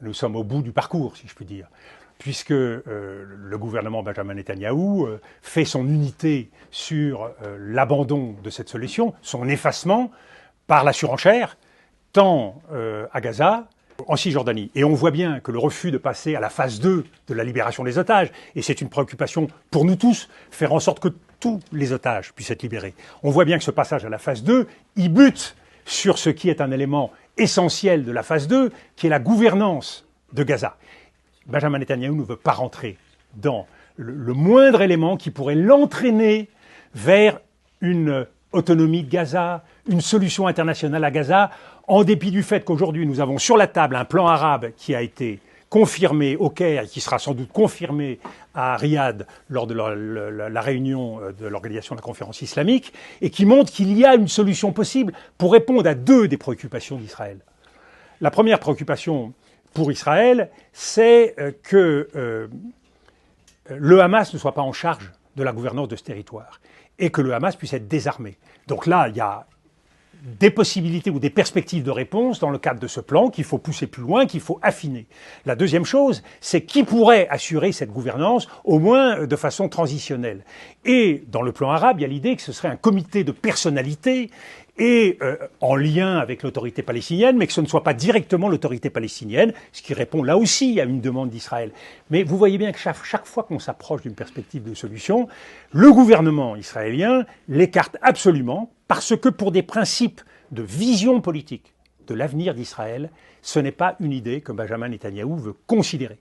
nous sommes au bout du parcours, si je puis dire, puisque le gouvernement Benjamin Netanyahou fait son unité sur l'abandon de cette solution, son effacement par la surenchère, tant à Gaza, en Cisjordanie. Et on voit bien que le refus de passer à la phase 2 de la libération des otages, et c'est une préoccupation pour nous tous, faire en sorte que tous les otages puissent être libérés. On voit bien que ce passage à la phase 2, il bute sur ce qui est un élément essentiel de la phase 2, qui est la gouvernance de Gaza. Benjamin Netanyahou ne veut pas rentrer dans le moindre élément qui pourrait l'entraîner vers une autonomie de Gaza, une solution internationale à Gaza, en dépit du fait qu'aujourd'hui nous avons sur la table un plan arabe qui a été confirmé au Caire et qui sera sans doute confirmé à Riyad lors de la réunion de l'Organisation de la Conférence islamique, et qui montre qu'il y a une solution possible pour répondre à deux des préoccupations d'Israël. La première préoccupation pour Israël, c'est que le Hamas ne soit pas en charge de la gouvernance de ce territoire et que le Hamas puisse être désarmé. Donc là, il y a des possibilités ou des perspectives de réponse dans le cadre de ce plan qu'il faut pousser plus loin, qu'il faut affiner. La deuxième chose, c'est qui pourrait assurer cette gouvernance, au moins de façon transitionnelle. Et dans le plan arabe, il y a l'idée que ce serait un comité de personnalités et en lien avec l'autorité palestinienne, mais que ce ne soit pas directement l'autorité palestinienne, ce qui répond là aussi à une demande d'Israël. Mais vous voyez bien que chaque fois qu'on s'approche d'une perspective de solution, le gouvernement israélien l'écarte absolument, parce que pour des principes de vision politique de l'avenir d'Israël, ce n'est pas une idée que Benjamin Netanyahou veut considérer.